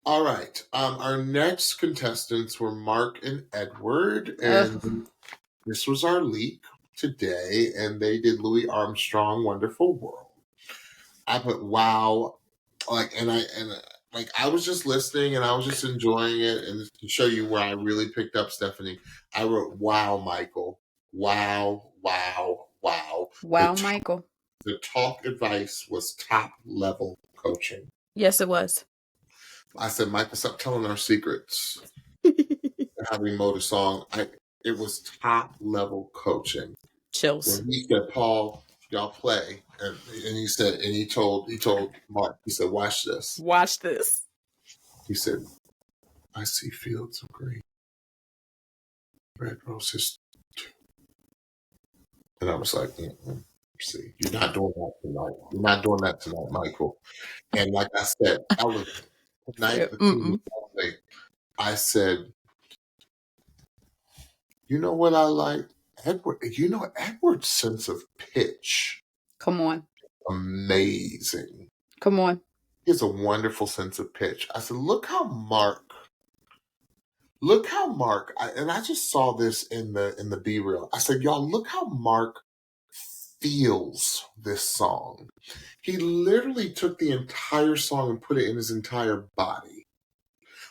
All right. Our next contestants were Mark and Edward, and this was our leak today, and they did Louis Armstrong, "Wonderful World." I put wow, I was just listening and I was just enjoying it, and to show you where I really picked up Stephanie, I wrote wow, Michael, wow, wow, wow. Wow, Michael. The talk advice was top level coaching. Yes, it was. I said, Michael, stop telling our secrets. Having Motor Song, it was top level coaching. Chills. When he said, Paul, y'all play, and he told Mark, he said, watch this. Watch this. He said, I see fields of green, red roses too. And I was like, see, you're not doing that tonight. You're not doing that tonight, Michael. And like I said, I was tonight. I said, you know what I like? Edward's sense of pitch. Come on. Amazing. Come on. He has a wonderful sense of pitch. I said, look how Mark, and I just saw this in the B-reel. I said, y'all, look how Mark feels this song. He literally took the entire song and put it in his entire body.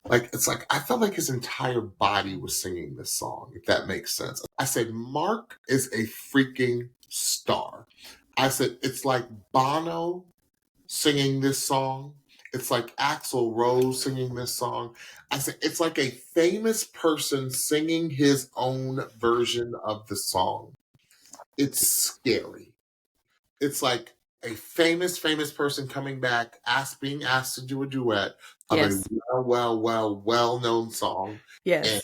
I felt like his entire body was singing this song, if that makes sense. I said, Mark is a freaking star. I said, it's like Bono singing this song. It's like Axl Rose singing this song. I said, it's like a famous person singing his own version of the song. It's scary. It's like a famous person coming back, being asked to do a duet of a well-known song. Yes. And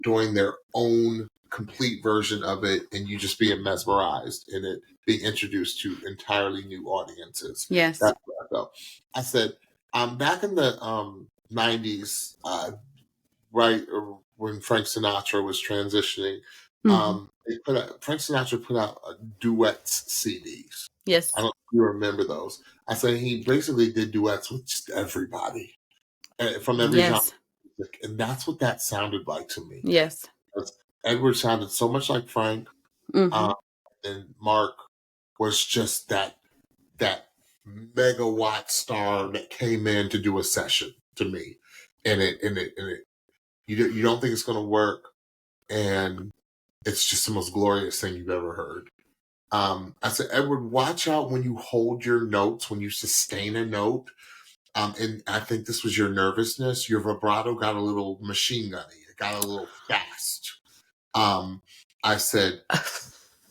doing their own complete version of it, and you just being mesmerized in it, being introduced to entirely new audiences. Yes. That's what I felt. I said, back in the 90s, right when Frank Sinatra was transitioning, Frank Sinatra put out duets CDs. Yes. I don't know if you remember those. I said he basically did duets with just everybody from every genre. And that's what that sounded like to me. Yes. Because Edward sounded so much like Frank, and Mark was just that megawatt star that came in to do a session to me, and you don't think it's going to work, and it's just the most glorious thing you've ever heard. I said, Edward, watch out when you hold your notes, when you sustain a note. And I think this was your nervousness. Your vibrato got a little machine gunny. It got a little fast. I said,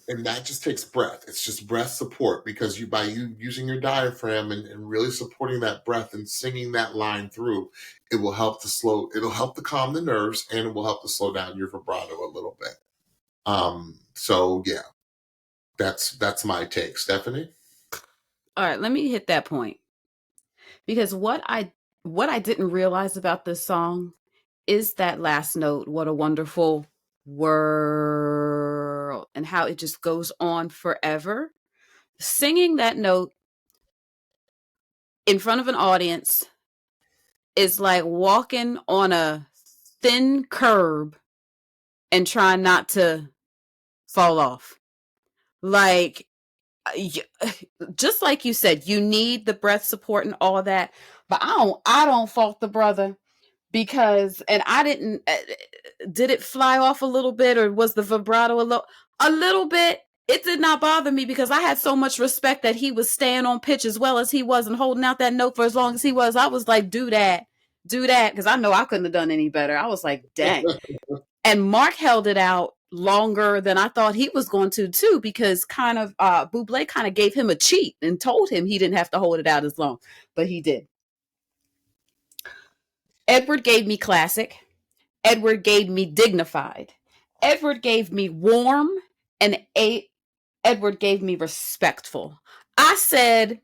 and that just takes breath. It's just breath support, because by you using your diaphragm and really supporting that breath and singing that line through, it'll help to calm the nerves, and it will help to slow down your vibrato a little bit. So yeah, that's my take. Stephanie? All right, let me hit that point. Because what I didn't realize about this song is that last note, what a wonderful world, and how it just goes on forever. Singing that note in front of an audience is like walking on a thin curb and trying not to fall off. Like, just like you said, you need the breath support and all of that, but I don't fault the brother, because, and I didn't, did it fly off a little bit, or was the vibrato a little bit? It did not bother me, because I had so much respect that he was staying on pitch as well as he was and holding out that note for as long as he was. I was like, do that, because I know I couldn't have done any better. I was like, dang. And Mark held it out longer than I thought he was going to too, because kind of Bublé kind of gave him a cheat and told him he didn't have to hold it out as long, but he did. Edward gave me classic. Edward gave me dignified. Edward gave me warm, and Edward gave me respectful. I said,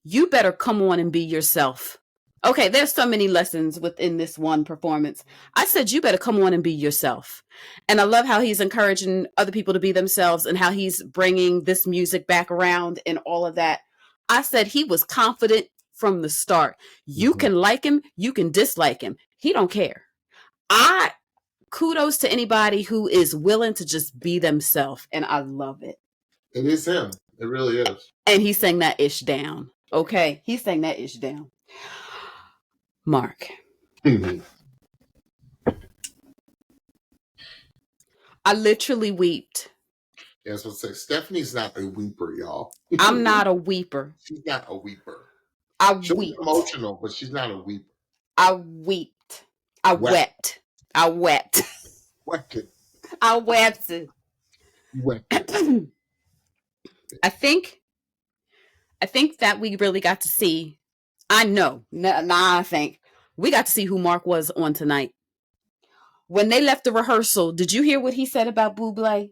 you better come on and be yourself. Okay, there's so many lessons within this one performance. I said, you better come on and be yourself. And I love how he's encouraging other people to be themselves, and how he's bringing this music back around and all of that. I said he was confident from the start. You can like him, you can dislike him. He don't care. Kudos to anybody who is willing to just be themselves, and I love it. It is him. It really is. And he sang that ish down. Okay, he sang that ish down. Mark. I literally weeped. Yeah, I was supposed to say, Stephanie's not a weeper, y'all. I'm not a weeper. She's not a weeper. She'll be emotional, but she's not a weeper. I wept. I wept. I wept. Wept. I wept. Wept. I think that we really got to see. I think we got to see who Mark was on tonight. When they left the rehearsal, did you hear what he said about Buble?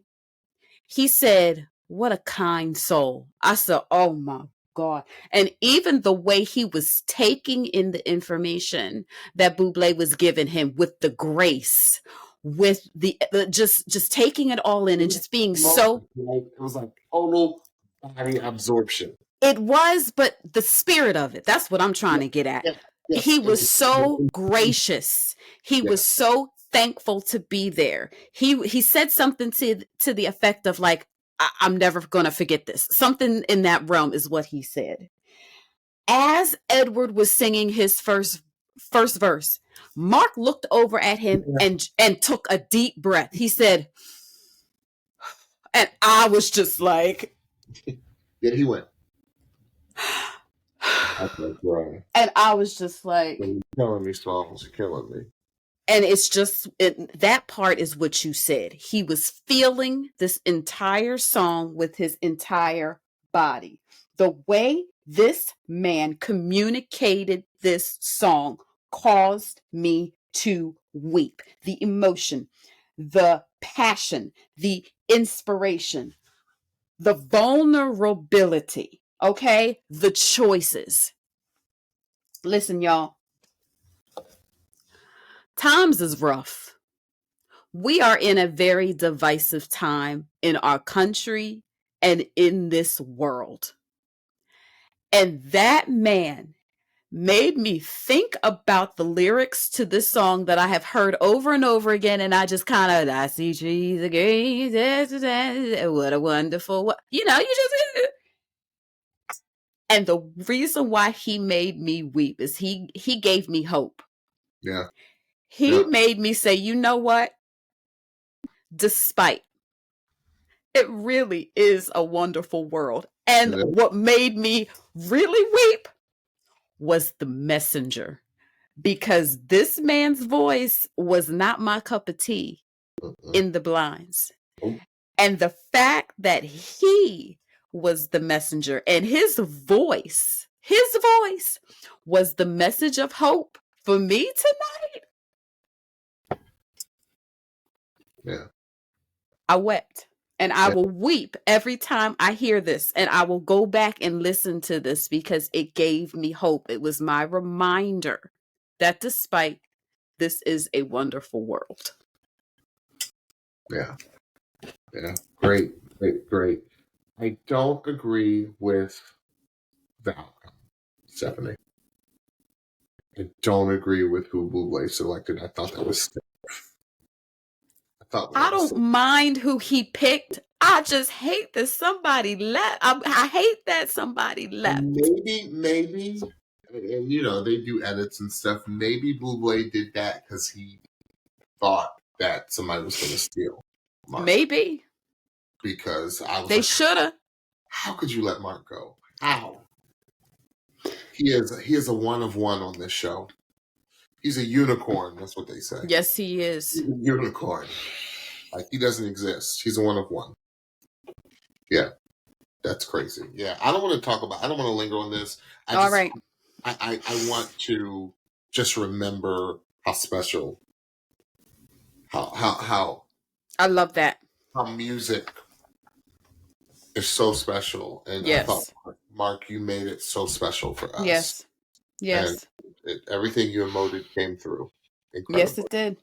He said, "What a kind soul." I said, "Oh my God." And even the way he was taking in the information that Buble was giving him with the grace, with the just taking it all in and just being so. It was like total body absorption. It was, but the spirit of it, that's what I'm trying to get at. Yes. He was so gracious. He was so thankful to be there. He said something to the effect of like, I'm never going to forget this. Something in that realm is what he said. As Edward was singing his first verse, Mark looked over at him and took a deep breath. He said, and I was just like, yeah, he went. And I was just like, "You're killing me, Swaffles. You're killing me." And it's just, that part is what you said. He was feeling this entire song with his entire body. The way this man communicated this song caused me to weep. The emotion, the passion, the inspiration, the vulnerability, okay? The choices. Listen, y'all. Times is rough. We are in a very divisive time in our country and in this world. And that man made me think about the lyrics to this song that I have heard over and over again. And I just kind of, I see trees again. What a wonderful, you just. And the reason why he made me weep is he gave me hope. Yeah. He made me say, you know what? Despite, it really is a wonderful world. And what made me really weep was the messenger. Because this man's voice was not my cup of tea in the blinds. And the fact that he was the messenger and his voice was the message of hope for me tonight. Yeah. I wept, and I will weep every time I hear this, and I will go back and listen to this because it gave me hope. It was my reminder that despite, this is a wonderful world. Yeah. Yeah. Great. I don't agree with the outcome, Stephanie. I don't agree with who Buble selected. I thought that was I don't mind who he picked. I just hate that somebody left. I hate that somebody left. Maybe, and they do edits and stuff. Maybe Buble did that because he thought that somebody was going to steal Mark. Maybe. Because they should have. How could you let Mark go? How? He is a one of one on this show. He's a unicorn. That's what they say. Yes, he is. He's a unicorn. Like, he doesn't exist. He's a one of one. Yeah. That's crazy. Yeah. I don't want to linger on this. All right. I want to just remember how special, how I love that. How music is so special. And yes. I thought, Mark, you made it so special for us. Yes. And everything you emoted came through. Incredible. Yes, it did.